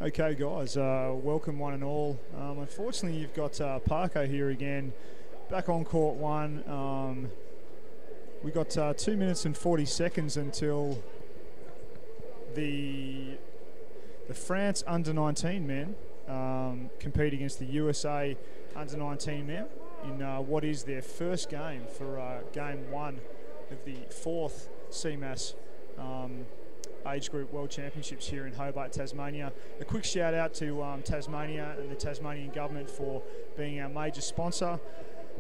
Okay, guys, welcome one and all. Unfortunately, you've got Parker here again, back on court one. We got 2 minutes and 40 seconds until the France under-19 men compete against the USA under-19 men in what is their first game for game one of the fourth CMAS Age Group World Championships here in Hobart, Tasmania. A quick shout out to Tasmania and the Tasmanian government for being our major sponsor,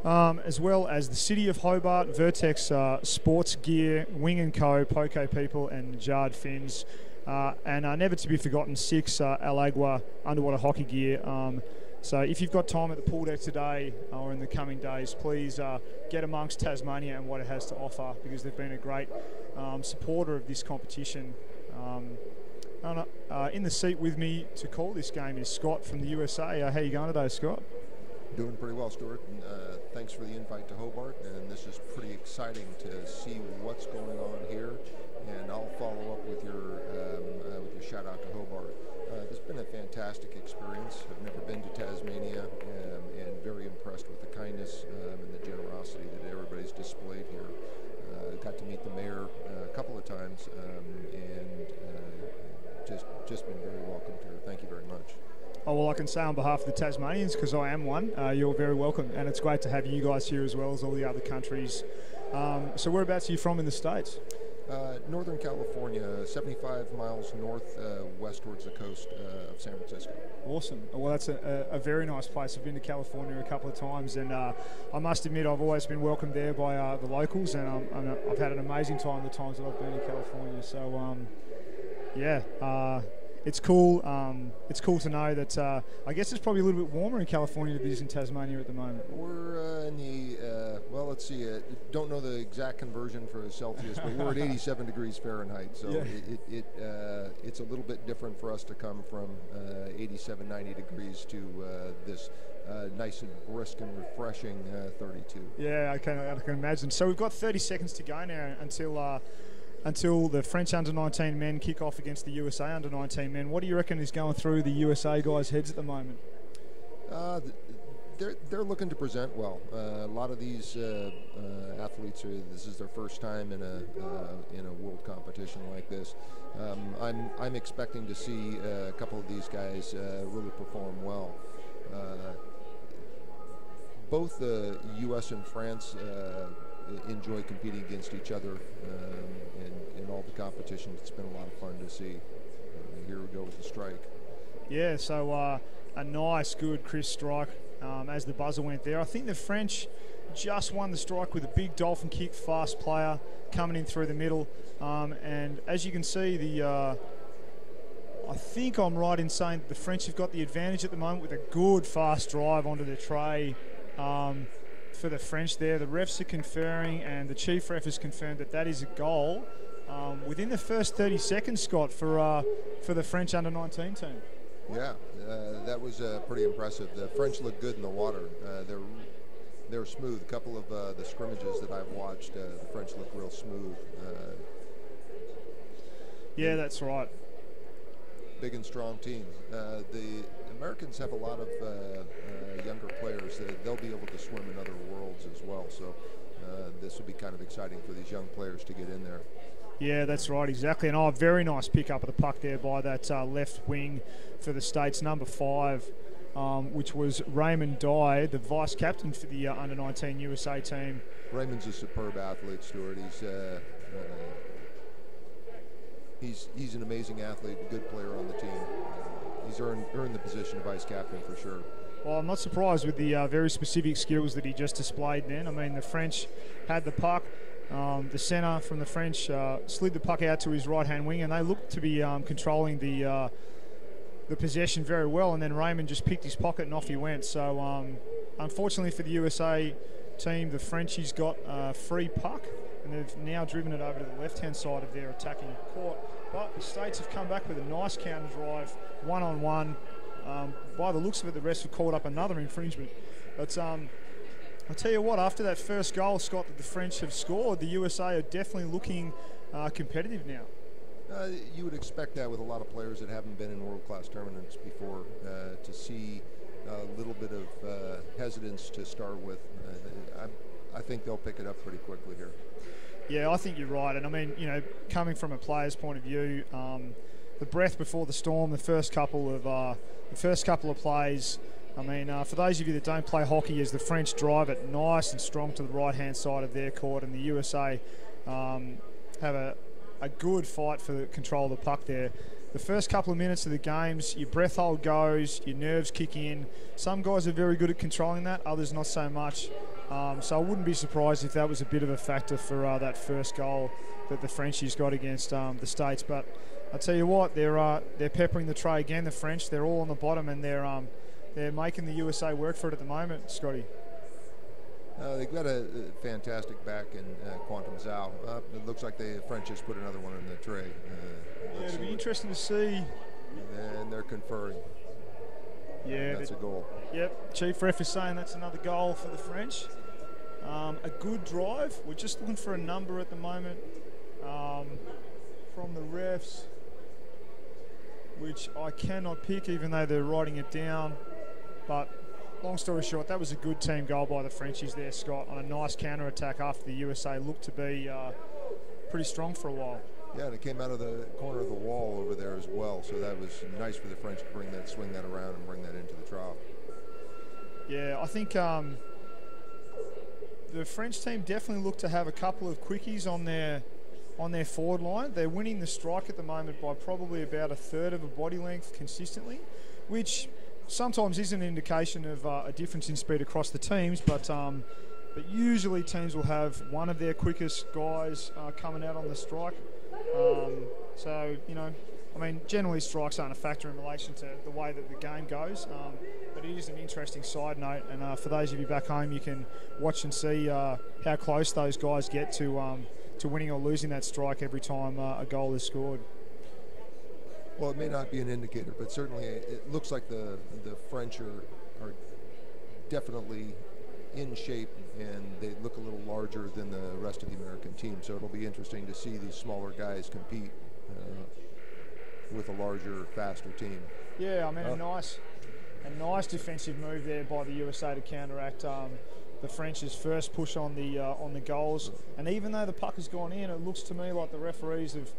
as well as the City of Hobart, Vertex Sports Gear, Wing & Co, Poco People and Jard Fins, and never to be forgotten, Six Al Agua Underwater Hockey Gear. So if you've got time at the pool deck today or in the coming days, please get amongst Tasmania and what it has to offer, because they've been a great supporter of this competition. In the seat with me to call this game is Scott from the USA. How you going today, Scott? Doing pretty well, Stuart. And, thanks for the invite to Hobart, and this is pretty exciting to see what's going on here. And I'll follow up with your shout out to Hobart. It's been a fantastic experience. I've never been to Tasmania, and very impressed with the kindness and the generosity that everybody's displayed here. Got to meet the mayor a couple of times, and just been very welcomed here. Thank you very much. Oh, well, I can say on behalf of the Tasmanians, because I am one, you're very welcome, and it's great to have you guys here as well as all the other countries. So whereabouts are you from in the States? Northern California, 75 miles west towards the coast of San Francisco. Awesome. Well, that's a very nice place. I've been to California a couple of times, and I must admit I've always been welcomed there by the locals, and I've had an amazing time the times that I've been in California. So, yeah, it's cool. It's cool to know that I guess it's probably a little bit warmer in California than it is in Tasmania at the moment. We're in the, well, let's see, don't know the exact conversion for Celsius, but we're at 87 degrees Fahrenheit. So yeah. It's a little bit different for us to come from 87, 90 degrees to this nice and brisk and refreshing 32. Yeah, I can imagine. So we've got 30 seconds to go now until the French under-19 men kick off against the USA under-19 men. What do you reckon is going through the USA guys' heads at the moment? They're looking to present well. A lot of these athletes this is their first time in a world competition like this. I'm expecting to see a couple of these guys really perform well. Both the U.S. and France enjoy competing against each other in all the competitions. It's been a lot of fun to see. Here we go with the strike. Yeah, so a nice, good, crisp strike as the buzzer went there. I think the French just won the strike with a big dolphin kick, fast player coming in through the middle. And as you can see, I think I'm right in saying that the French have got the advantage at the moment with a good, fast drive onto the tray. For the French there, the refs are conferring, and the chief ref has confirmed that that is a goal within the first 30 seconds, Scott, for the French under-19 team. Yeah, that was pretty impressive. The French look good in the water. They're smooth. A couple of the scrimmages that I've watched, the French look real smooth. Yeah, that's right. Big and strong team. The Americans have a lot of younger players. They'll be able to swim in other worlds as well. So this will be kind of exciting for these young players to get in there. Yeah, that's right, exactly. And a very nice pick up of the puck there by that left wing for the States, number 5, which was Raymond Dye, the vice captain for the under-19 USA team. Raymond's a superb athlete, Stuart. He's an amazing athlete, a good player on the team. He's earned the position of vice captain for sure. Well, I'm not surprised with the very specific skills that he just displayed then. I mean, the French had the puck. The centre from the French slid the puck out to his right-hand wing, and they looked to be controlling the possession very well. And then Raymond just picked his pocket and off he went. So, unfortunately for the USA team, the Frenchies got a free puck, and they've now driven it over to the left-hand side of their attacking court. But the States have come back with a nice counter drive, one-on-one. By the looks of it, the refs have called up another infringement. But I'll tell you what, after that first goal, Scott, that the French have scored, the USA are definitely looking competitive now. You would expect that with a lot of players that haven't been in world-class tournaments before, to see a little bit of hesitance to start with. I think they'll pick it up pretty quickly here. Yeah, I think you're right. And I mean, you know, coming from a player's point of view, the breath before the storm, the first couple of plays. I mean, for those of you that don't play hockey, as the French drive it nice and strong to the right-hand side of their court, and the USA have a good fight for the control of the puck there. The first couple of minutes of the games, your breath hold goes, your nerves kick in. Some guys are very good at controlling that, others not so much. So I wouldn't be surprised if that was a bit of a factor for that first goal that the Frenchies got against the States. But I'll tell you what, they're peppering the tray again, the French. They're all on the bottom, and they're making the USA work for it at the moment, Scotty. They've got a fantastic back in Quantum Zhao. It looks like the French just put another one in the tray. Yeah, it'll be interesting to see. And they're conferring. Yeah, that's a goal. Yep, Chief Ref is saying that's another goal for the French. A good drive. We're just looking for a number at the moment from the refs, which I cannot pick, even though they're writing it down. But long story short, that was a good team goal by the Frenchies there, Scott, on a nice counter-attack after the USA looked to be pretty strong for a while. Yeah, and it came out of the corner of the wall over there as well, so that was nice for the French to swing that around and bring that into the trough. Yeah, I think the French team definitely looked to have a couple of quickies on their forward line. They're winning the strike at the moment by probably about a third of a body length consistently, which sometimes is an indication of a difference in speed across the teams, but usually teams will have one of their quickest guys coming out on the strike. So, you know, I mean, generally strikes aren't a factor in relation to the way that the game goes, but it is an interesting side note, and for those of you back home, you can watch and see how close those guys get to winning or losing that strike every time a goal is scored. Well, it may not be an indicator, but certainly it looks like the French are definitely in shape, and they look a little larger than the rest of the American team. So it'll be interesting to see these smaller guys compete with a larger, faster team. Yeah, I mean, a nice defensive move there by the USA to counteract the French's first push on the goals. And even though the puck has gone in, it looks to me like the referees have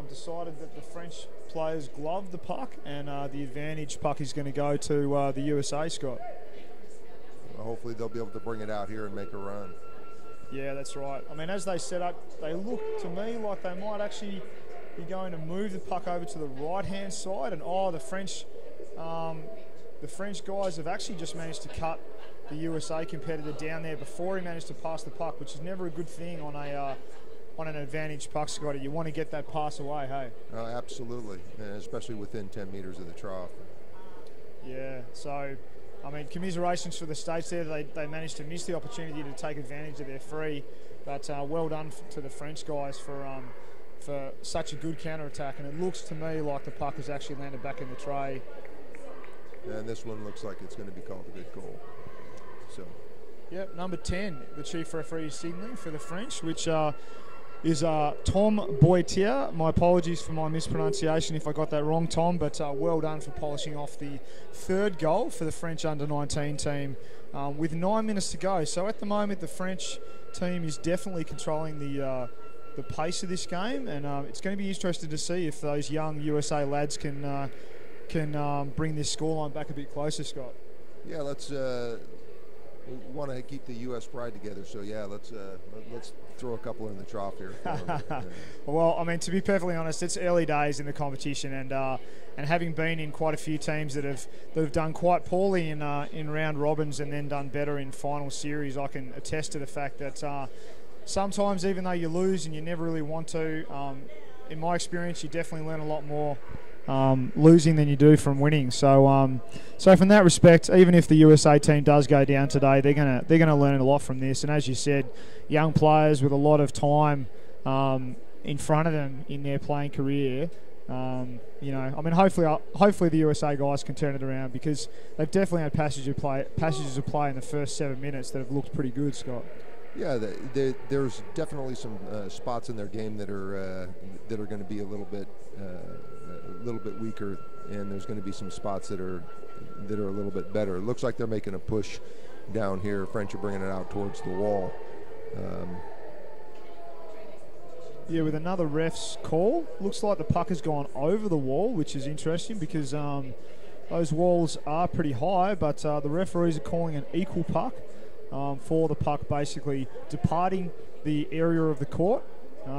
decided that the French players gloved the puck, and the advantage puck is going to go to the USA, Scott. Well, hopefully they'll be able to bring it out here and make a run. Yeah, that's right. I mean, as they set up, they look to me like they might actually be going to move the puck over to the right-hand side, and the French guys have actually just managed to cut the USA competitor down there before he managed to pass the puck, which is never a good thing on an advantage puck, Scotty. You want to get that pass away, hey? Absolutely, and especially within 10 meters of the trough. Yeah, so, I mean, commiserations for the States there. They managed to miss the opportunity to take advantage of their free, but well done to the French guys for such a good counter-attack, and it looks to me like the puck has actually landed back in the tray. And this one looks like it's going to be called a good goal. So. Yep, number 10, the chief referee is signalling for the French, which is Tom Boitier. My apologies for my mispronunciation if I got that wrong, Tom, but well done for polishing off the third goal for the French under-19 team with 9 minutes to go. So at the moment, the French team is definitely controlling the pace of this game, and it's going to be interesting to see if those young USA lads can bring this scoreline back a bit closer, Scott. Yeah, we want to keep the U.S. pride together, so yeah, let's throw a couple in the trough here. Well, I mean, to be perfectly honest, it's early days in the competition, and having been in quite a few teams that have done quite poorly in round robins and then done better in final series, I can attest to the fact that sometimes, even though you lose and you never really want to, in my experience, you definitely learn a lot more losing than you do from winning. So from that respect, even if the USA team does go down today, they're gonna learn a lot from this. And as you said, young players with a lot of time in front of them in their playing career. You know, I mean, hopefully the USA guys can turn it around, because they've definitely had passages of play in the first 7 minutes that have looked pretty good, Scott. Yeah, there's definitely some spots in their game that are going to be a little bit weaker, and there's going to be some spots that are a little bit better. It looks like they're making a push down here. French are bringing it out towards the wall. Yeah, with another ref's call, looks like the puck has gone over the wall, which is interesting because those walls are pretty high, but the referees are calling an equal puck. For the puck basically departing the area of the court.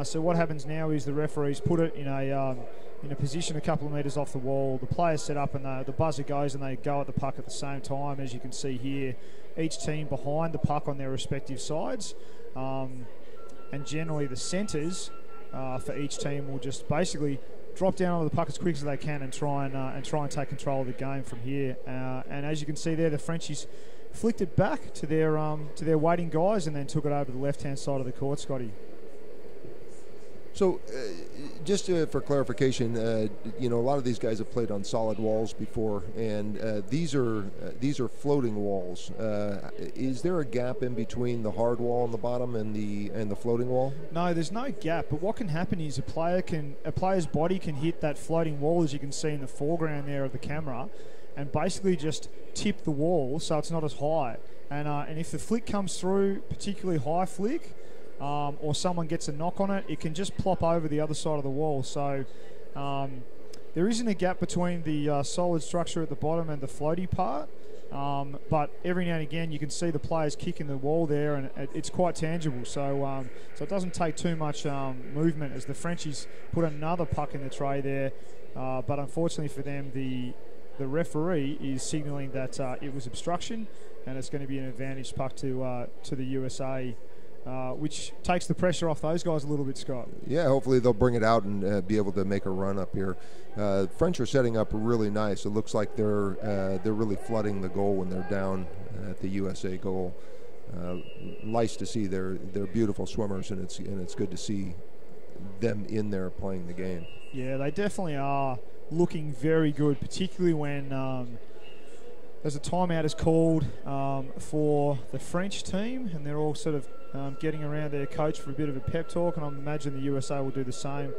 So what happens now is the referees put it in a position a couple of metres off the wall. The players set up and the buzzer goes and they go at the puck at the same time. As you can see here, each team behind the puck on their respective sides. And generally the centres for each team will just basically drop down on the puck as quick as they can and try and take control of the game from here. And as you can see there, the Frenchies flicked it back to their waiting guys and then took it over to the left-hand side of the court, Scotty. So, just for clarification, a lot of these guys have played on solid walls before, and these are floating walls. Is there a gap in between the hard wall on the bottom and the floating wall? No, there's no gap. But what can happen is a player's body can hit that floating wall, as you can see in the foreground there of the camera, and basically just tip the wall so it's not as high. And if the flick comes through, particularly high flick, or someone gets a knock on it, it can just plop over the other side of the wall. So there isn't a gap between the solid structure at the bottom and the floaty part, but every now and again you can see the players kicking the wall there, and it's quite tangible. So it doesn't take too much movement as the Frenchies put another puck in the tray there, but unfortunately for them, the referee is signalling that it was obstruction, and it's going to be an advantage puck to the USA, which takes the pressure off those guys a little bit, Scott. Yeah, hopefully they'll bring it out and be able to make a run up here. French are setting up really nice. It looks like they're really flooding the goal when they're down at the USA goal. Nice to see. They're beautiful swimmers, and it's good to see them in there playing the game. Yeah, they definitely are looking very good, particularly when there's a timeout is called for the French team, and they're all sort of getting around their coach for a bit of a pep talk, and I imagine the USA will do the same.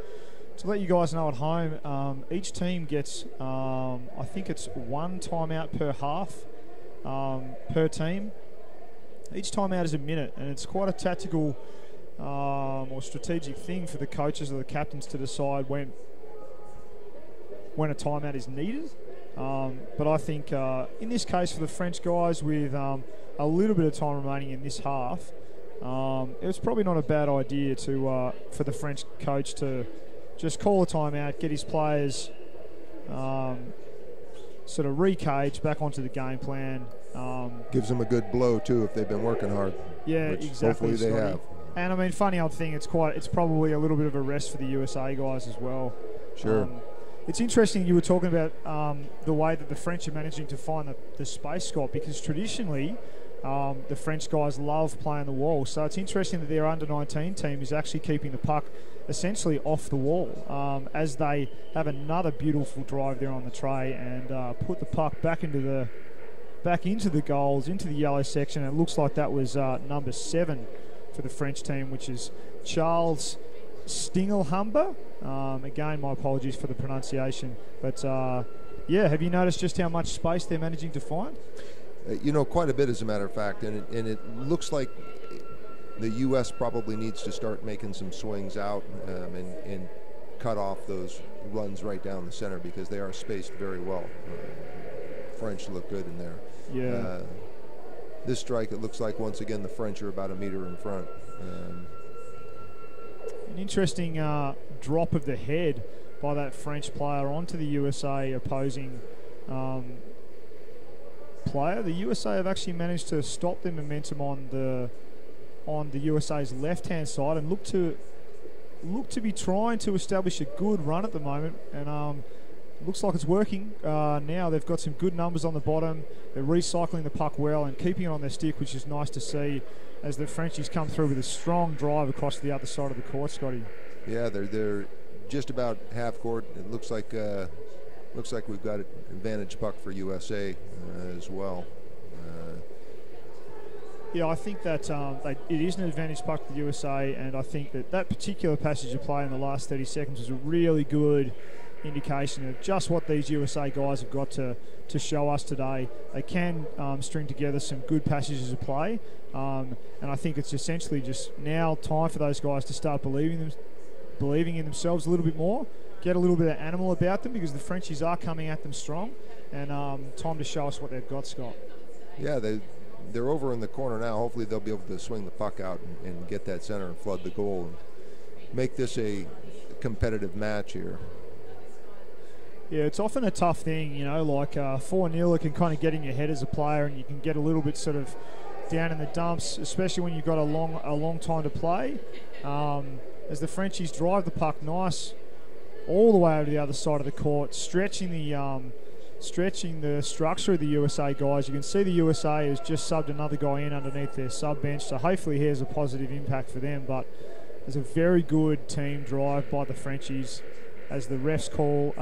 To let you guys know at home, each team gets, I think it's one timeout per half per team. Each timeout is a minute, and it's quite a tactical or strategic thing for the coaches or the captains to decide when a timeout is needed. But I think in this case for the French guys with a little bit of time remaining in this half, it was probably not a bad idea for the French coach to just call a timeout, get his players sort of re-cage back onto the game plan. Gives them a good blow too if they've been working hard. Yeah, exactly. Hopefully they have. And I mean, funny old thing, it's probably a little bit of a rest for the USA guys as well. Sure. It's interesting you were talking about the way that the French are managing to find the space, Scott, because traditionally the French guys love playing the wall. So it's interesting that their under-19 team is actually keeping the puck essentially off the wall as they have another beautiful drive there on the tray and put the puck back into the goals, into the yellow section. And it looks like that was number 7 for the French team, which is Charles Stingelhumber. Again, my apologies for the pronunciation. But, yeah, have you noticed just how much space they're managing to find? Quite a bit, as a matter of fact. And it looks like the U.S. probably needs to start making some swings out and cut off those runs right down the center because they are spaced very well. French look good in there. Yeah. This strike, it looks like, once again, the French are about a meter in front. An interesting drop of the head by that French player onto the USA opposing player. The USA have actually managed to stop the momentum on the USA's left-hand side and look to be trying to establish a good run at the moment. And looks like it's working now. They've got some good numbers on the bottom. They're recycling the puck well and keeping it on their stick, which is nice to see as the Frenchies come through with a strong drive across the other side of the court, Scotty. Yeah, they're just about half court. It looks like we've got an advantage puck for USA as well. Yeah, I think that it is an advantage puck to the USA, and I think that particular passage of play in the last 30 seconds was a really good indication of just what these USA guys have got to show us today. They can string together some good passages of play, and I think it's essentially just now time for those guys to start believing in themselves a little bit more, get a little bit of animal about them, because the Frenchies are coming at them strong, and time to show us what they've got, Scott. Yeah, they're over in the corner now. Hopefully they'll be able to swing the puck out and get that center and flood the goal and make this a competitive match here. Yeah, it's often a tough thing, you know, like 4-0, it can kind of get in your head as a player, and you can get a little bit sort of down in the dumps, especially when you've got a long time to play. As the Frenchies drive the puck nice all the way over to the other side of the court, stretching the structure of the USA guys. You can see the USA has just subbed another guy in underneath their sub bench, so hopefully he has a positive impact for them. But there's a very good team drive by the Frenchies as the refs call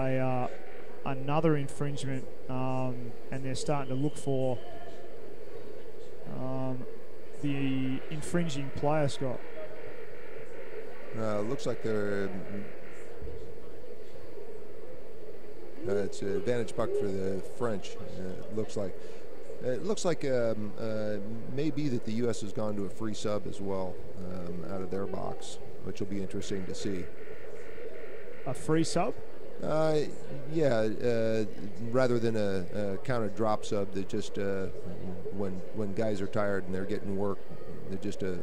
another infringement, and they're starting to look for the infringing player, Scott. Looks like they're it's an advantage puck for the French. It looks like maybe that the U.S. has gone to a free sub as well out of their box, which will be interesting to see. A free sub? Yeah, rather than a counted drop sub, that just when guys are tired and they're getting work, they're just a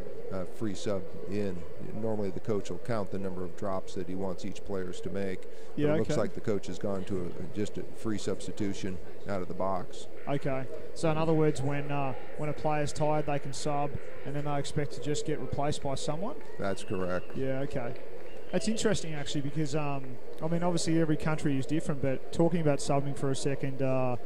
free sub in. Normally the coach will count the number of drops that he wants each players to make. Yeah, it looks like the coach has gone to just a free substitution out of the box. Okay, so in other words, when a player's tired, they can sub, and then they expect to just get replaced by someone? That's correct. Yeah, okay. That's interesting, actually, because, I mean, obviously every country is different, but talking about subbing for a second, I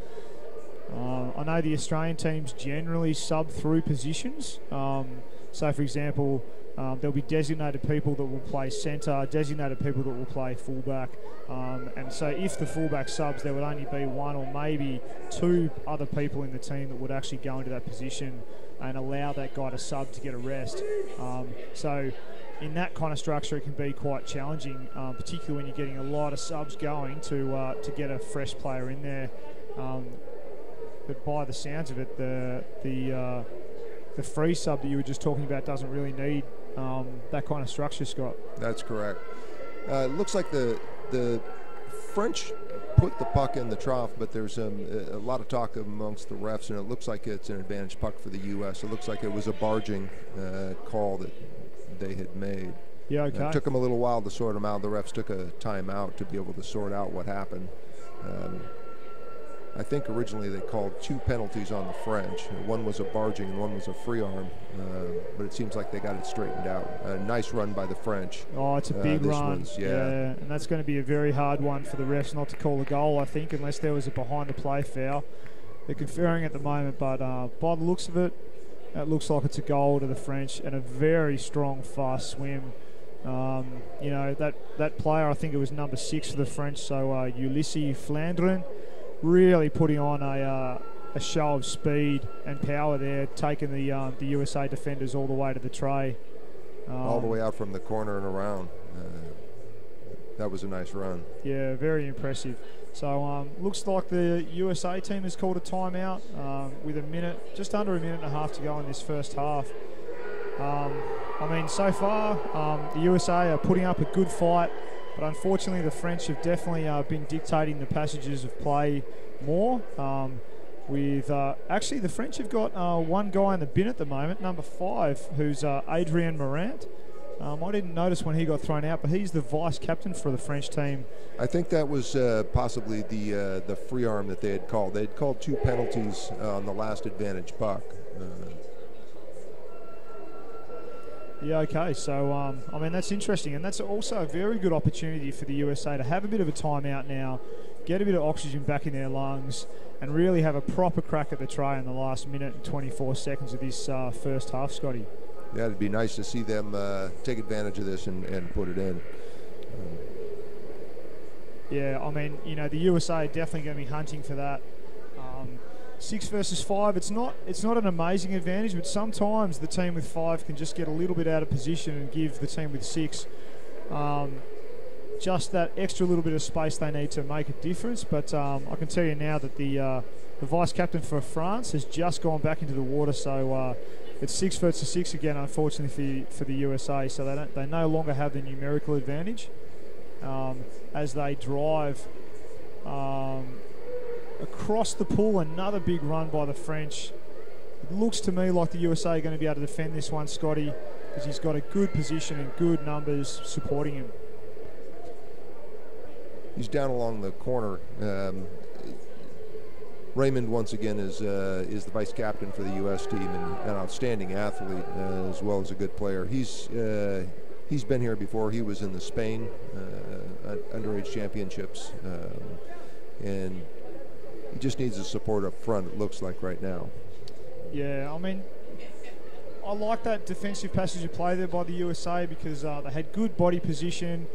know the Australian teams generally sub through positions. So, for example, there'll be designated people that will play centre, designated people that will play fullback. And so if the fullback subs, there would only be one or maybe two other people in the team that would actually go into that position and allow that guy to sub to get a rest. So in that kind of structure, it can be quite challenging, particularly when you're getting a lot of subs going to get a fresh player in there. But by the sounds of it, the free sub that you were just talking about doesn't really need that kind of structure, Scott. That's correct. It looks like the French put the puck in the trough, but there's a lot of talk amongst the refs, and it looks like it's an advantage puck for the U.S. It looks like it was a barging call that they had made. Yeah, okay. It took them a little while to sort them out. The refs took a timeout to be able to sort out what happened. I think originally they called 2 penalties on the French. One was a barging and one was a free arm, but it seems like they got it straightened out. A nice run by the French. Oh, it's a big run. Yeah, and that's going to be a very hard one for the refs not to call a goal, I think, unless there was a behind-the-play foul. They're conferring at the moment, but by the looks of it, it looks like it's a goal to the French, and a very strong, fast swim. You know, that player, I think it was number 6 for the French, so Ulysse Flandrin, really putting on a show of speed and power there, taking the USA defenders all the way to the tray. All the way out from the corner and around. That was a nice run. Yeah, very impressive. So looks like the USA team has called a timeout with just under a minute and a half to go in this first half. I mean, so far the USA are putting up a good fight, but unfortunately the French have definitely been dictating the passages of play more. Actually the French have got one guy in the bin at the moment, number 5, who's Adrien Morant. I didn't notice when he got thrown out, but he's the vice captain for the French team. I think that was possibly the free arm that they had called. They had called 2 penalties on the last advantage puck. Yeah, okay, so, I mean, that's interesting, and that's also a very good opportunity for the USA to have a bit of a timeout now, get a bit of oxygen back in their lungs, and really have a proper crack at the try in the last minute and 24 seconds of this first half, Scotty. Yeah, it'd be nice to see them take advantage of this and put it in. Yeah, I mean, you know, the USA are definitely going to be hunting for that. 6 versus 5, it's not an amazing advantage, but sometimes the team with 5 can just get a little bit out of position and give the team with 6 just that extra little bit of space they need to make a difference. But I can tell you now that the vice captain for France has just gone back into the water, so it's 6 versus 6 again, unfortunately for the USA. So they no longer have the numerical advantage as they drive across the pool. Another big run by the French. It looks to me like the USA are going to be able to defend this one, Scotty, because he's got a good position and good numbers supporting him. He's down along the corner. Raymond, once again, is the vice captain for the U.S. team and an outstanding athlete as well as a good player. He's been here before. He was in the Spain underage championships, and he just needs the support up front, it looks like right now. Yeah, I mean, I like that defensive passage of play there by the USA because they had good body position.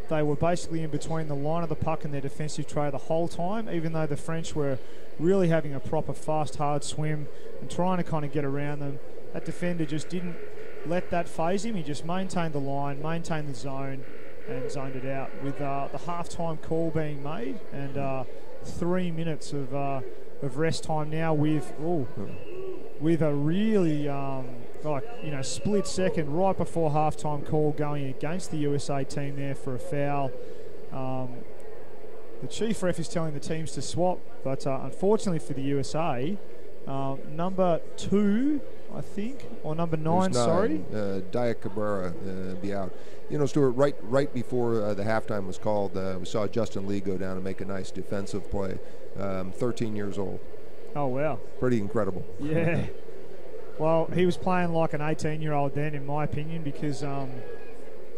They were basically in between the line of the puck and their defensive tray the whole time, even though the French were really having a proper fast, hard swim and trying to kind of get around them. That defender just didn't let that phase him. He just maintained the line, maintained the zone, and zoned it out with the half-time call being made and 3 minutes of rest time now with a really split second right before half-time call going against the USA team there for a foul. The chief ref is telling the teams to swap, but unfortunately for the USA, number 2, I think, or number 9, sorry. Diak Cabrera be out. You know, Stuart, right before the halftime was called, we saw Justin Lee go down and make a nice defensive play. 13 years old. Oh, wow. Pretty incredible. Yeah. Well, he was playing like an 18-year-old then, in my opinion, because,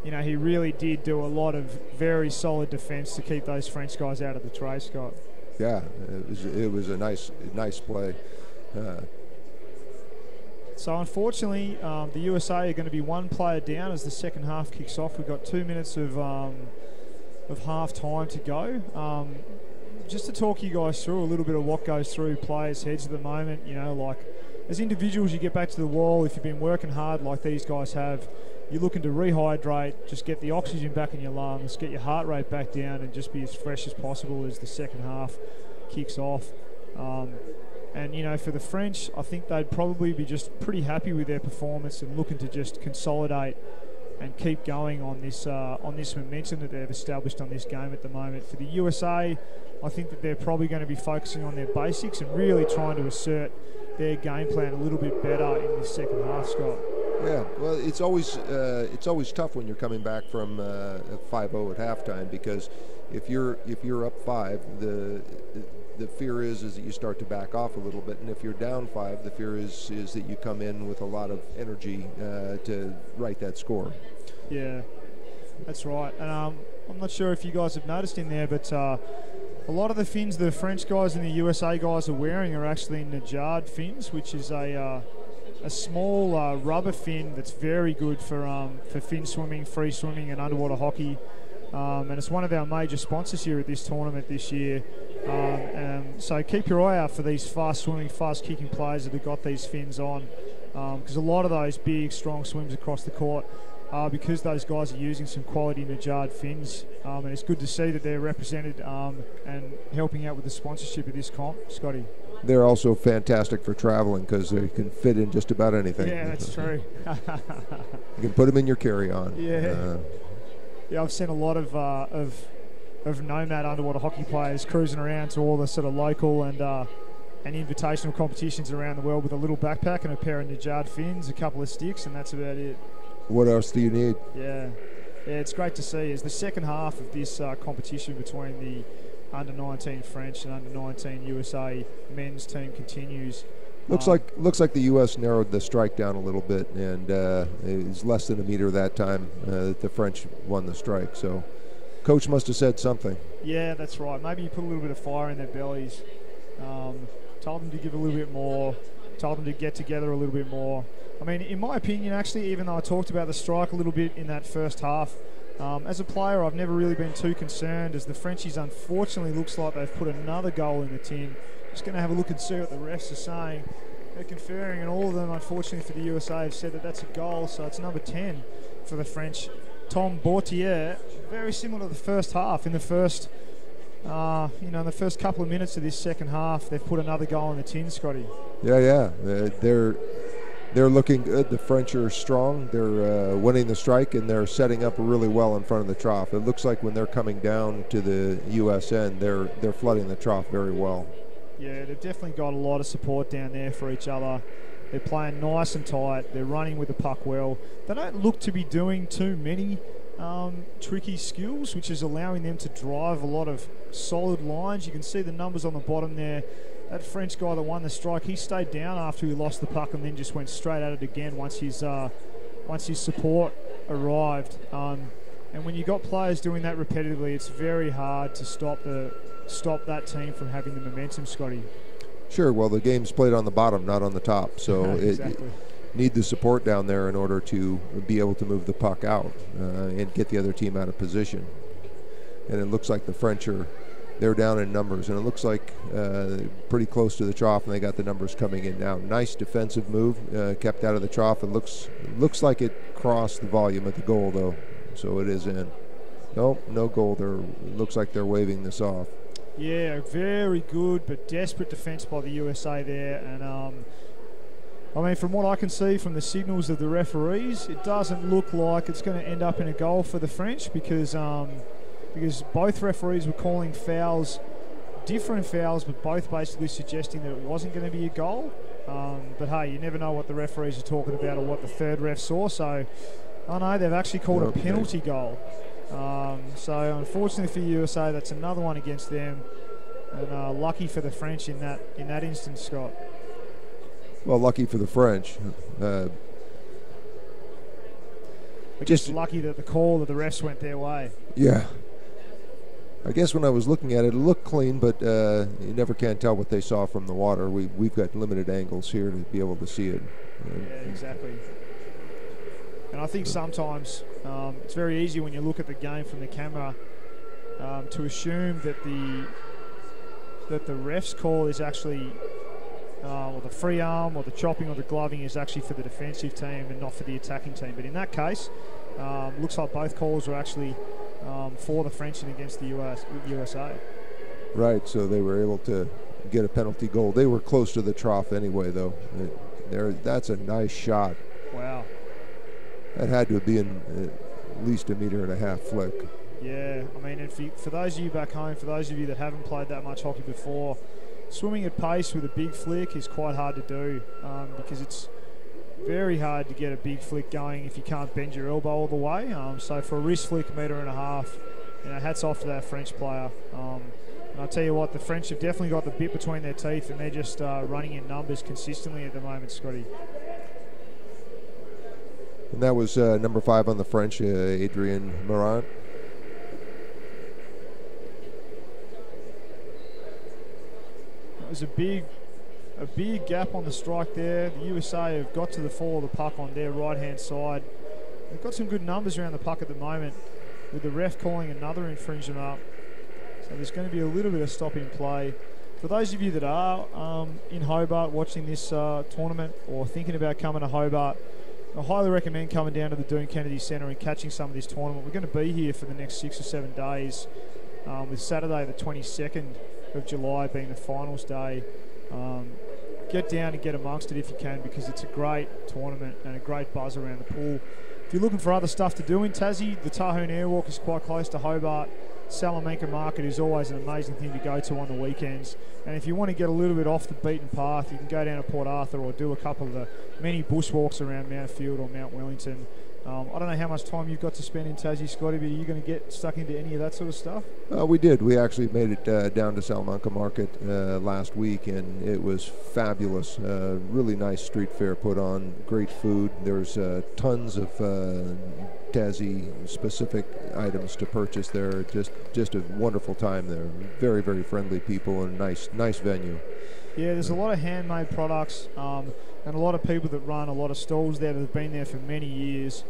he really did do a lot of very solid defence to keep those French guys out of the tray, Scott. Yeah, it was a nice play. So unfortunately, the USA are going to be 1 player down as the second half kicks off. We've got 2 minutes of half time to go. Just to talk you guys through a little bit of what goes through players' heads at the moment. Like as individuals, you get back to the wall. If you've been working hard like these guys have, you're looking to rehydrate, just get the oxygen back in your lungs, get your heart rate back down, and just be as fresh as possible as the second half kicks off. And, for the French, I think they'd probably be just pretty happy with their performance and looking to just consolidate and keep going on this momentum that they've established on this game at the moment. For the USA, I think that they're probably going to be focusing on their basics and really trying to assert their game plan a little bit better in this second half, Scott. Yeah, well, it's always tough when you're coming back from 5-0 at halftime, because if you're up 5, the fear is that you start to back off a little bit, and if you're down 5, the fear is that you come in with a lot of energy to right that score. Yeah, that's right. And I'm not sure if you guys have noticed in there, but a lot of the fins the French guys and the USA guys are wearing are actually Najad fins, which is a small rubber fin that's very good for fin swimming, free swimming, and underwater hockey. And it's one of our major sponsors here at this tournament this year. So keep your eye out for these fast swimming, fast kicking players that have got these fins on, because a lot of those big, strong swims across the court are because those guys are using some quality Najad fins. And it's good to see that they're represented and helping out with the sponsorship of this comp, Scotty. They're also fantastic for traveling because they can fit in just about anything. Yeah, that's true. You can put them in your carry-on. Yeah. Yeah, I've seen a lot of nomad underwater hockey players cruising around to all the sort of local and invitational competitions around the world with a little backpack and a pair of Najad fins, a couple of sticks, and that's about it. What else do you need? Yeah, it's great to see. As the second half of this competition between the under-19 French and under-19 USA men's team continues. Looks like the U.S. narrowed the strike down a little bit, and it was less than a meter that time that the French won the strike. So, coach must have said something. Yeah, that's right. Maybe you put a little bit of fire in their bellies. Told them to give a little bit more. Told them to get together a little bit more. I mean, in my opinion, actually, even though I talked about the strike a little bit in that first half, as a player, I've never really been too concerned, as the Frenchies unfortunately looks like they've put another goal in the tin. Just going to have a look and see what the refs are saying. They're conferring, and all of them, unfortunately for the USA, have said that that's a goal. So it's number 10 for the French, Tom Bourtier. Very similar to the first half. In the first, in the first couple of minutes of this second half, they've put another goal in the tin, Scotty. Yeah. They're looking good. The French are strong. They're winning the strike, and they're setting up really well in front of the trough. It looks like when they're coming down to the U.S. end, they're flooding the trough very well. Yeah, they've definitely got a lot of support down there for each other. They're playing nice and tight. They're running with the puck well. They don't look to be doing too many tricky skills, which is allowing them to drive a lot of solid lines. You can see the numbers on the bottom there. That French guy that won the strike, he stayed down after he lost the puck and then just went straight at it again once his support arrived. And when you've got players doing that repetitively, it's very hard to stop that team from having the momentum, Scotty. Sure. Well, the game's played on the bottom, not on the top. So exactly. Need the support down there in order to be able to move the puck out and get the other team out of position. And it looks like the French they're down in numbers, and it looks like pretty close to the trough, and they got the numbers coming in now. Nice defensive move, kept out of the trough. It looks like it crossed the volume at the goal, though, so it is in. No goal there. Looks like they're waving this off. Yeah, very good but desperate defence by the USA there, and I mean, from what I can see from the signals of the referees, it doesn't look like it's going to end up in a goal for the French because both referees were calling fouls, different fouls, but both basically suggesting that it wasn't going to be a goal. But hey, you never know what the referees are talking about or what the third ref saw. So, I know they've actually called a penalty goal. So unfortunately for USA, that's another one against them, and lucky for the French in that instance, Scott. Well, lucky for the French. Just lucky that the call of the refs went their way. Yeah. I guess when I was looking at it, it looked clean, but you never can tell what they saw from the water. We've got limited angles here to be able to see it. Yeah, exactly. And I think sometimes it's very easy when you look at the game from the camera to assume that the ref's call is actually, or the free arm or the chopping or the gloving is actually for the defensive team and not for the attacking team. But in that case, looks like both calls were actually for the French and against the USA. Right, so they were able to get a penalty goal. They were close to the trough anyway, though. That's a nice shot. Wow. That had to have been at least 1.5 meter flick. Yeah, I mean, and for those of you back home, for those of you that haven't played that much hockey before, swimming at pace with a big flick is quite hard to do because it's very hard to get a big flick going if you can't bend your elbow all the way. So for a wrist flick, 1.5 meter, hats off to that French player. And I'll tell you what, the French have definitely got the bit between their teeth, and they're just running in numbers consistently at the moment, Scotty. And that was number 5 on the French, Adrien Morant. It was a big gap on the strike there. The USA have got to the fall of the puck on their right-hand side. They've got some good numbers around the puck at the moment, with the ref calling another infringement up. So there's going to be a little bit of stopping play. For those of you that are in Hobart watching this tournament or thinking about coming to Hobart, I highly recommend coming down to the Doon Kennedy Centre and catching some of this tournament. We're going to be here for the next 6 or 7 days, with Saturday the 22nd of July being the finals day. Get down and get amongst it if you can, because it's a great tournament and a great buzz around the pool. If you're looking for other stuff to do in Tassie, the Tahoon Airwalk is quite close to Hobart. Salamanca Market is always an amazing thing to go to on the weekends. And if you want to get a little bit off the beaten path, you can go down to Port Arthur or do a couple of the many bushwalks around Mount Field or Mount Wellington. I don't know how much time you've got to spend in Tassie, Scotty, but are you going to get stuck into any of that sort of stuff? We did. We actually made it down to Salamanca Market last week, and it was fabulous. Really nice street fair put on, great food. There's tons of Tassie-specific items to purchase there. Just a wonderful time there. Very, very friendly people and a nice venue. Yeah, there's a lot of handmade products and a lot of people that run a lot of stalls there that have been there for many years.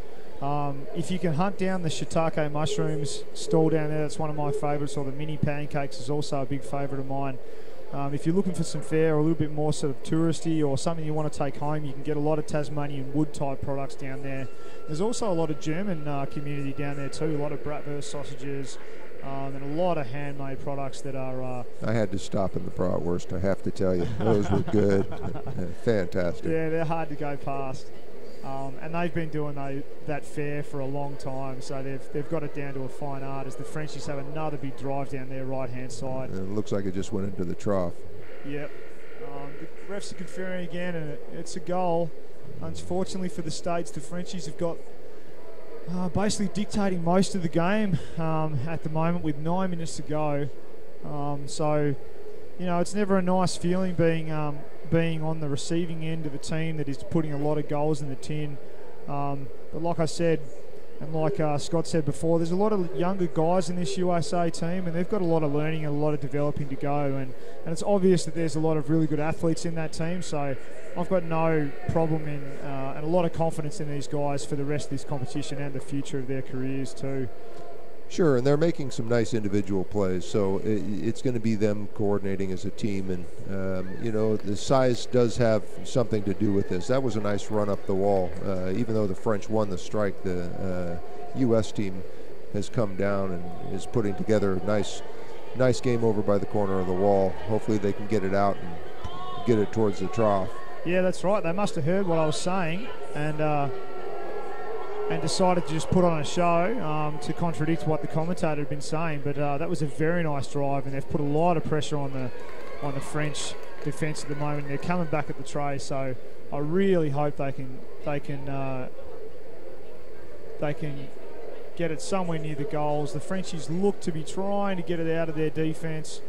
If you can hunt down the shiitake mushrooms stall down there, that's one of my favourites, or the mini pancakes is also a big favourite of mine. If you're looking for some fare or a little bit more sort of touristy or something you want to take home, you can get a lot of Tasmanian wood type products down there. There's also a lot of German community down there too, a lot of bratwurst sausages, and a lot of handmade products that are... I had to stop in the bratwurst, I have to tell you. Those were good. Fantastic. Yeah, they're hard to go past. And they've been doing that fair for a long time, so they've got it down to a fine art as the Frenchies have another big drive down their right-hand side. And it looks like it just went into the trough. Yep. The refs are conferring again, and it's a goal. Unfortunately for the States, the Frenchies have got basically dictating most of the game at the moment with 9 minutes to go. So, you know, it's never a nice feeling being on the receiving end of a team that is putting a lot of goals in the tin. But like I said, and like Scott said before, there's a lot of younger guys in this USA team, and they've got a lot of learning and a lot of developing to go. And it's obvious that there's a lot of really good athletes in that team. So I've got no problem in and a lot of confidence in these guys for the rest of this competition and the future of their careers too. Sure, and they're making some nice individual plays, so it's going to be them coordinating as a team. And, you know, the size does have something to do with this. That was a nice run up the wall. Even though the French won the strike, the U.S. team has come down and is putting together a nice game over by the corner of the wall. Hopefully they can get it out and get it towards the trough. Yeah, that's right. They must have heard what I was saying and decided to just put on a show to contradict what the commentator had been saying. But that was a very nice drive, and they've put a lot of pressure on the French defence at the moment. They're coming back at the tray, so I really hope they can get it somewhere near the goals. The Frenchies look to be trying to get it out of their defence.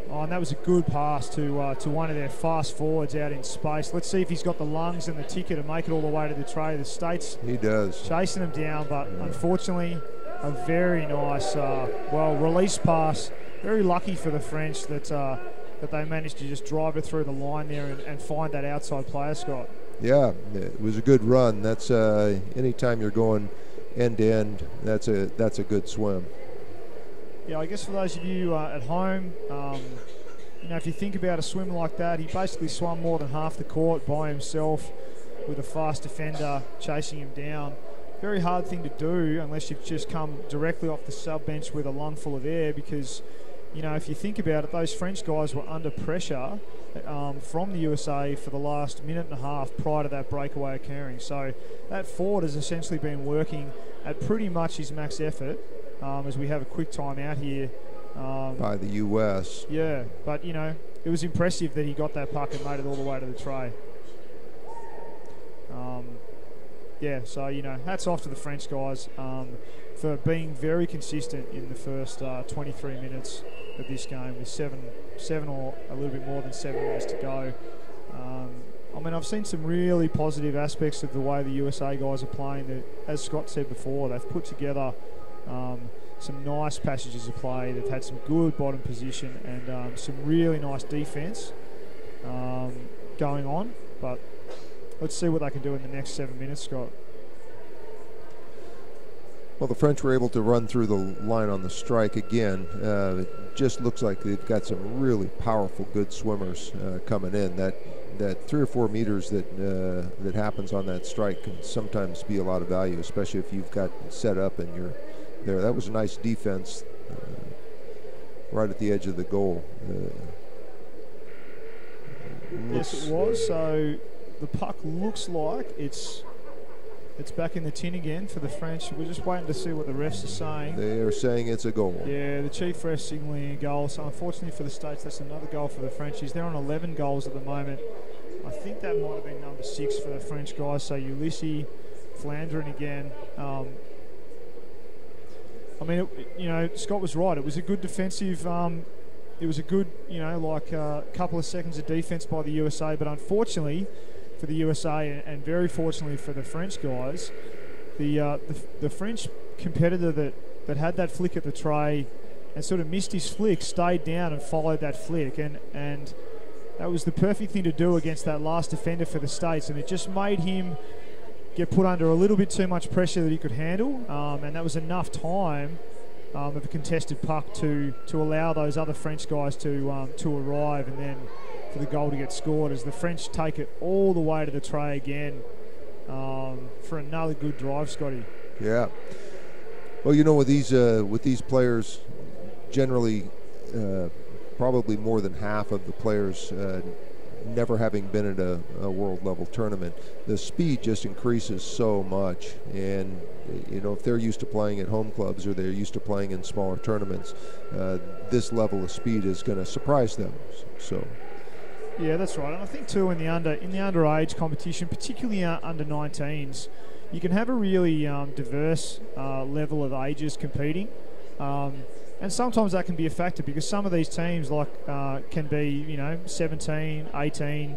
And that was a good pass to one of their fast forwards out in space. Let's see if he's got the lungs and the ticker to make it all the way to the tray. The States he does chasing them down, but unfortunately a very nice release pass. Very lucky for the French that they managed to just drive it through the line there and find that outside player, Scott. Yeah, it was a good run. That's anytime you're going end to end, that's a good swim. Yeah, I guess for those of you at home, you know, if you think about a swim like that, he basically swum more than half the court by himself with a fast defender chasing him down. Very hard thing to do unless you've just come directly off the sub bench with a lung full of air, because, you know, if you think about it, those French guys were under pressure from the USA for the last minute and a half prior to that breakaway occurring. So that forward has essentially been working at pretty much his max effort. As we have a quick time out here. By the U.S. Yeah, but, you know, it was impressive that he got that puck and made it all the way to the tray. Yeah, so, you know, hats off to the French guys for being very consistent in the first 23 minutes of this game with seven or a little bit more than 7 minutes to go. I mean, I've seen some really positive aspects of the way the USA guys are playing. That, as Scott said before, they've put together some nice passages of play. They've had some good bottom position and some really nice defence going on. But let's see what they can do in the next 7 minutes, Scott. Well, the French were able to run through the line on the strike again. It just looks like they've got some really powerful, good swimmers coming in. That 3 or 4 meters that happens on that strike can sometimes be a lot of value, especially if you've got set up and you're there. That was a nice defense right at the edge of the goal. Yes, it was. So the puck looks like it's back in the tin again for the French. We're just waiting to see what the refs are saying. They are saying it's a goal. Yeah, the chief ref signalling a goal. So unfortunately for the States, that's another goal for the Frenchies. They're on 11 goals at the moment. I think that might have been number 6 for the French guys. So Ulysses Flandrin again. I mean, you know, Scott was right. It was a good defensive. It was a good, you know, like couple of seconds of defense by the USA. But unfortunately for the USA, and very fortunately for the French guys, the French competitor that had that flick at the tray and sort of missed his flick stayed down and followed that flick, and that was the perfect thing to do against that last defender for the States, and it just made him get put under a little bit too much pressure that he could handle, and that was enough time of a contested puck to allow those other French guys to arrive, and then for the goal to get scored, as the French take it all the way to the tray again for another good drive, Scotty. Yeah. Well, you know, with these players, generally, probably more than half of the players never having been at a world level tournament, the speed just increases so much. And you know, if they're used to playing at home clubs or they're used to playing in smaller tournaments, this level of speed is going to surprise them. So yeah, that's right. And I think too, in the underage competition, particularly under 19s, you can have a really diverse level of ages competing. And sometimes that can be a factor, because some of these teams can be, you know, 17, 18.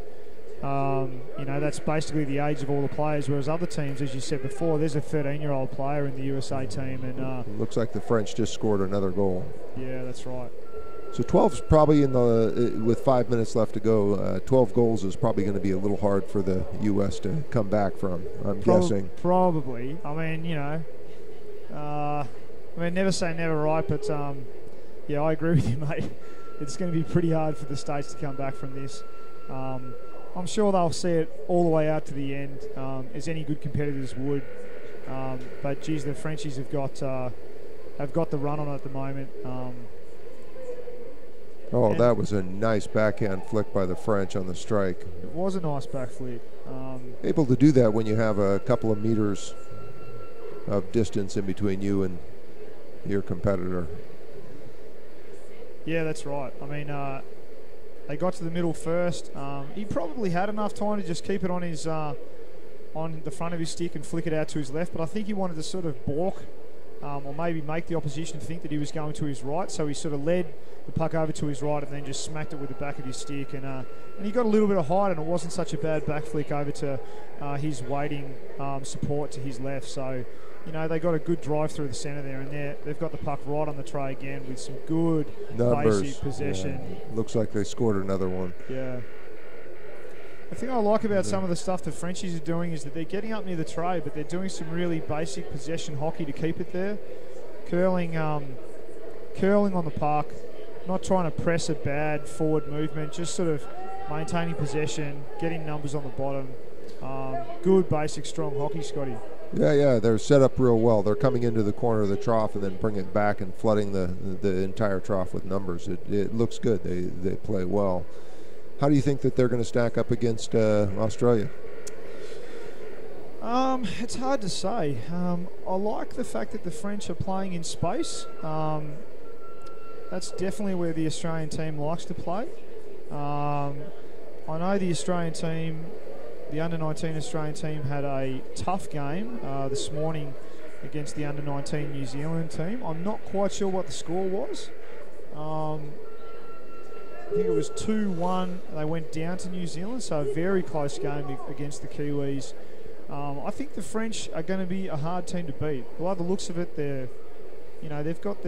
You know, that's basically the age of all the players. Whereas other teams, as you said before, there's a 13-year-old player in the USA team, and looks like the French just scored another goal. Yeah, that's right. So 12's probably with 5 minutes left to go. 12 goals is probably going to be a little hard for the U.S. to come back from, I'm guessing. Probably. I mean, you know, never say never, right? But yeah, I agree with you, mate. It's going to be pretty hard for the States to come back from this. I'm sure they'll see it all the way out to the end, as any good competitors would. But geez, the Frenchies have got the run on it at the moment. That was a nice backhand flick by the French on the strike. It was a nice back flick. Able to do that when you have a couple of meters of distance in between you and your competitor. Yeah, that's right. I mean, they got to the middle first. He probably had enough time to just keep it on his on the front of his stick and flick it out to his left, but I think he wanted to sort of balk or maybe make the opposition think that he was going to his right, so he sort of led the puck over to his right and then just smacked it with the back of his stick, and he got a little bit of height, and it wasn't such a bad back flick over to his waiting support to his left. So, you know, they got a good drive through the centre there, and they've got the puck right on the tray again with some good numbers. Basic possession. Yeah. Looks like they scored another one. Yeah. The thing I like about some of the stuff the Frenchies are doing is that they're getting up near the tray, but they're doing some really basic possession hockey to keep it there. Curling on the puck, not trying to press a bad forward movement, just sort of maintaining possession, getting numbers on the bottom. Good, basic, strong hockey, Scotty. Yeah, they're set up real well. They're coming into the corner of the trough and then bringing it back and flooding the entire trough with numbers. It looks good. They play well. How do you think that they're going to stack up against Australia? It's hard to say. I like the fact that the French are playing in space. That's definitely where the Australian team likes to play. I know the Australian team, the under-19 Australian team, had a tough game this morning against the under-19 New Zealand team. I'm not quite sure what the score was. I think it was 2-1. They went down to New Zealand, so a very close game against the Kiwis. I think the French are going to be a hard team to beat. By the looks of it, they've got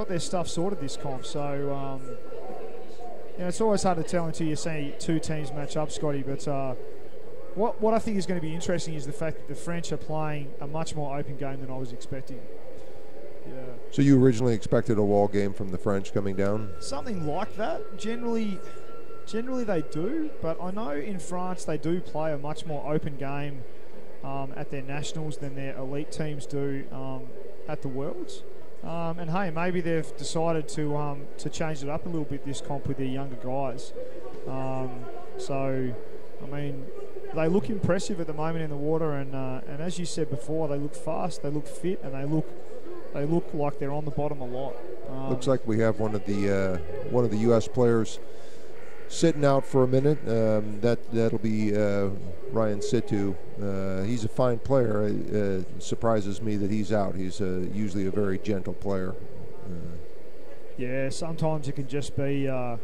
their stuff sorted this comp. So it's always hard to tell until you see two teams match up, Scotty. But what I think is going to be interesting is the fact that the French are playing a much more open game than I was expecting. Yeah. So you originally expected a wall game from the French coming down? Something like that. Generally they do, but I know in France they do play a much more open game at their nationals than their elite teams do at the Worlds. And hey, maybe they've decided to change it up a little bit this comp with their younger guys. So, I mean, they look impressive at the moment in the water, and as you said before, they look fast, they look fit, and they look like they're on the bottom a lot. Looks like we have one of the U.S. players sitting out for a minute. That'll be Ryan Situ. He's a fine player. It surprises me that he's out. He's usually a very gentle player. Yeah, sometimes it can just be a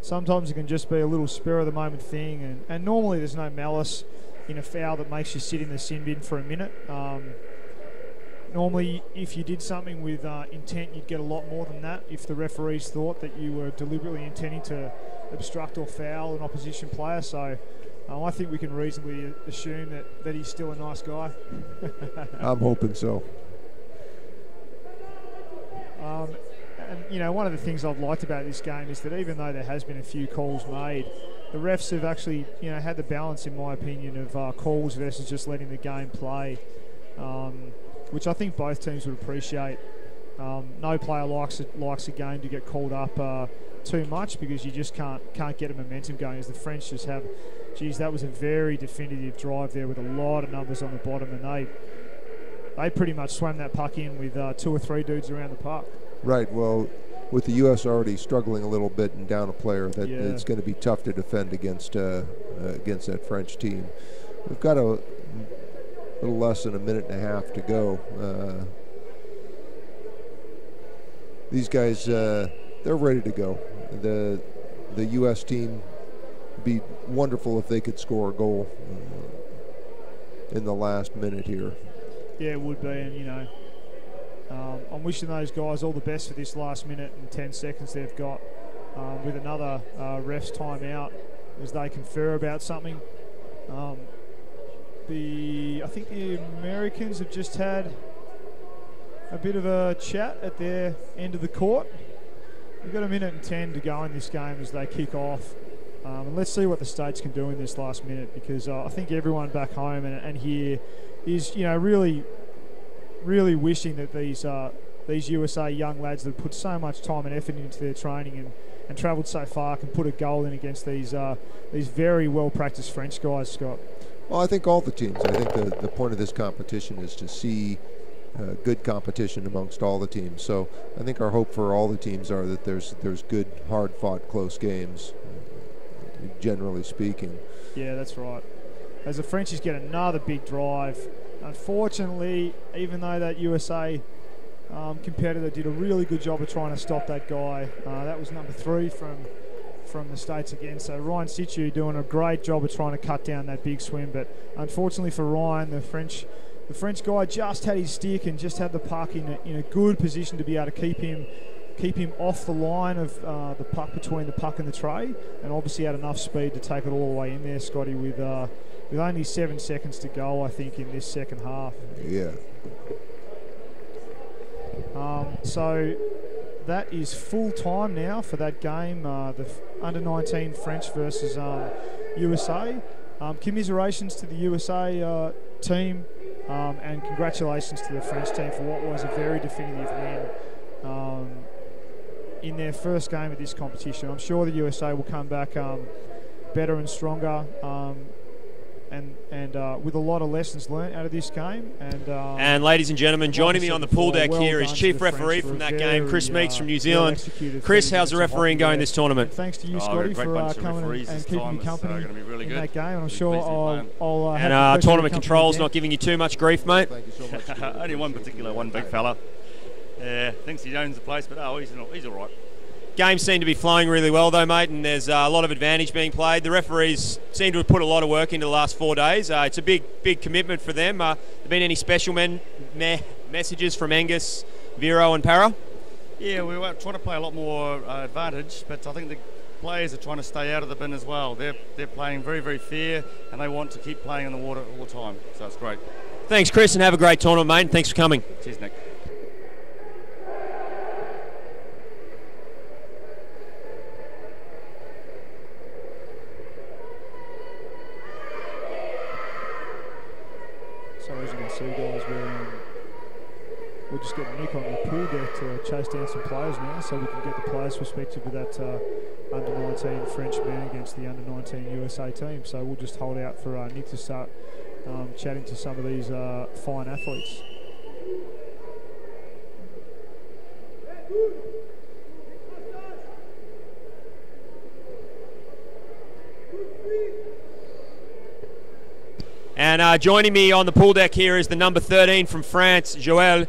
little spur of the moment thing, and normally there's no malice in a foul that makes you sit in the sin bin for a minute. Normally, if you did something with intent, you'd get a lot more than that if the referees thought that you were deliberately intending to obstruct or foul an opposition player. So I think we can reasonably assume that he's still a nice guy. I'm hoping so. And, you know, one of the things I've liked about this game is that even though there has been a few calls made, the refs have actually, you know, had the balance, in my opinion, of calls versus just letting the game play, which I think both teams would appreciate. No player likes a game to get called up too much, because you just can't get a momentum going. As the French just have, geez, that was a very definitive drive there with a lot of numbers on the bottom, and they pretty much swam that puck in with 2 or 3 dudes around the puck. Right. Well, with the U.S. already struggling a little bit and down a player, it's going to be tough to defend against that French team. We've got a little less than a minute and a half to go. These guys, they're ready to go. The U.S. team would be wonderful if they could score a goal in the last minute here. Yeah, it would be, and you know, I'm wishing those guys all the best for this last minute and 10 seconds they've got with another ref's timeout as they confer about something. I think the Americans have just had a bit of a chat at their end of the court. We've got a minute and 10 to go in this game as they kick off. And let's see what the States can do in this last minute, because I think everyone back home and here is, you know, really wishing that these USA young lads that have put so much time and effort into their training and travelled so far can put a goal in against these very well-practiced French guys, Scott. Well, I think all the teams. I think the point of this competition is to see good competition amongst all the teams. So I think our hope for all the teams are that there's good, hard-fought, close games, generally speaking. Yeah, that's right. As the Frenchies get another big drive. Unfortunately, even though that USA competitor did a really good job of trying to stop that guy, that was number 3 from the States again. So Ryan Situ doing a great job of trying to cut down that big swim, but unfortunately for Ryan, the French guy just had his stick and just had the puck in a good position to be able to keep him off the line of the puck, between the puck and the tray, and obviously had enough speed to take it all the way in there, Scotty, with only 7 seconds to go, I think, in this second half. Yeah. So that is full time now for that game, the under-19 French versus USA. Commiserations to the USA team, and congratulations to the French team for what was a very definitive win in their first game of this competition. I'm sure the USA will come back better and stronger, and with a lot of lessons learned out of this game. And ladies and gentlemen, joining me on the pool deck here is Chief Referee from that game, Chris Meeks from New Zealand. Chris, how's the refereeing going this tournament? Thanks to you, Scotty, for coming and keeping me company in that game. And I'm sure I'll and tournament control's not giving you too much grief, mate. Thank you so much. Only one big fella. Thinks he owns the place, but he's all right. Games seem to be flowing really well though, mate, and there's a lot of advantage being played. The referees seem to have put a lot of work into the last 4 days. It's a big commitment for them. Have there been any special messages from Angus, Vero and Para? Yeah, we were trying to play a lot more advantage, but I think the players are trying to stay out of the bin as well. They're playing very, very fair, and they want to keep playing in the water all the time, so it's great. Thanks, Chris, and have a great tournament, mate, and thanks for coming. Cheers, Nick. So as you can see, guys, we're just getting Nick on the pool deck to chase down some players now, so we can get the players' perspective of that under-19 French men against the under-19 USA team. So we'll just hold out for Nick to start chatting to some of these fine athletes. And joining me on the pool deck here is the number 13 from France, Joël.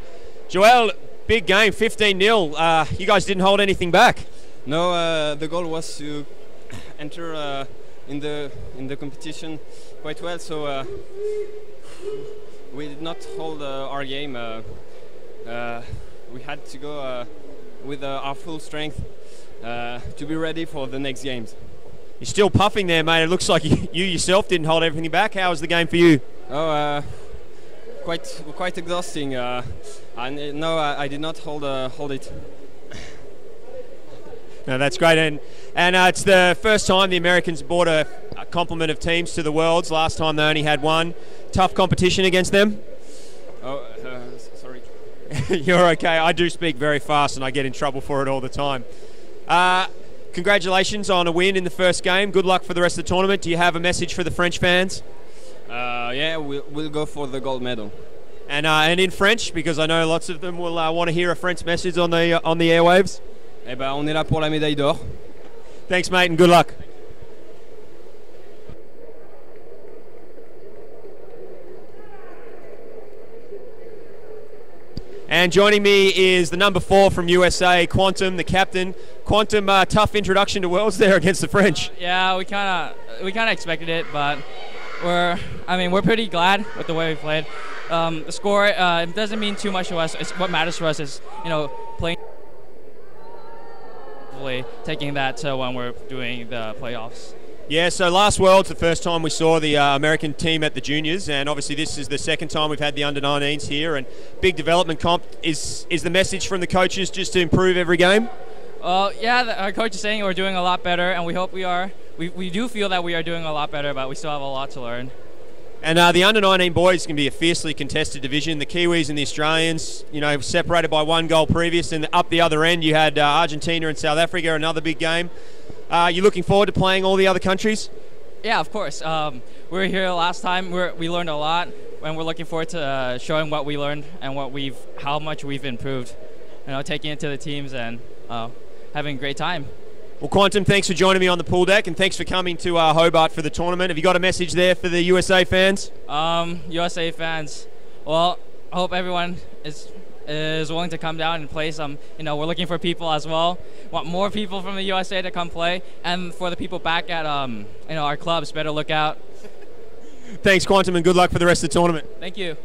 Joël, big game, 15-0. You guys didn't hold anything back. No, the goal was to enter in the competition quite well, so we did not hold our game. We had to go with our full strength to be ready for the next games. You're still puffing there, mate. It looks like you yourself didn't hold everything back. How was the game for you? Oh, quite exhausting. And no, I did not hold it. No, that's great, and it's the first time the Americans brought a complement of teams to the Worlds. Last time they only had one. Tough competition against them. Oh, sorry. You're okay. I do speak very fast, and I get in trouble for it all the time. Congratulations on a win in the first game. Good luck for the rest of the tournament. Do you have a message for the French fans? Yeah, we'll go for the gold medal. And in French, because I know lots of them will want to hear a French message on the airwaves. Eh ben, on est là pour la médaille d'or. Thanks, mate, and good luck. And joining me is the number 4 from USA, Quantum, the captain. Quantum, tough introduction to Worlds there against the French. Yeah, we kind of expected it, but we're pretty glad with the way we played. The score it doesn't mean too much to us. What matters to us is playing, taking that to when we're doing the playoffs. Yeah, so last World's the first time we saw the American team at the juniors, and obviously this is the second time we've had the under-19s here, and big development comp. Is the message from the coaches just to improve every game? Yeah, our coach is saying we're doing a lot better, and we hope we are. We do feel that we are doing a lot better, but we still have a lot to learn. And the under-19 boys can be a fiercely contested division. The Kiwis and the Australians, separated by 1 goal previous, and up the other end you had Argentina and South Africa, another big game. You looking forward to playing all the other countries? Yeah, of course. We were here last time. We learned a lot, and we're looking forward to showing what we learned and how much we've improved. Taking it to the teams and having a great time. Well, Quantum, thanks for joining me on the pool deck, and thanks for coming to Hobart for the tournament. Have you got a message there for the USA fans? USA fans, well, I hope everyone is willing to come down and play some. We're looking for people as well. Want more people from the USA to come play, and for the people back at our clubs, better look out. Thanks, Quantum, and good luck for the rest of the tournament. Thank you.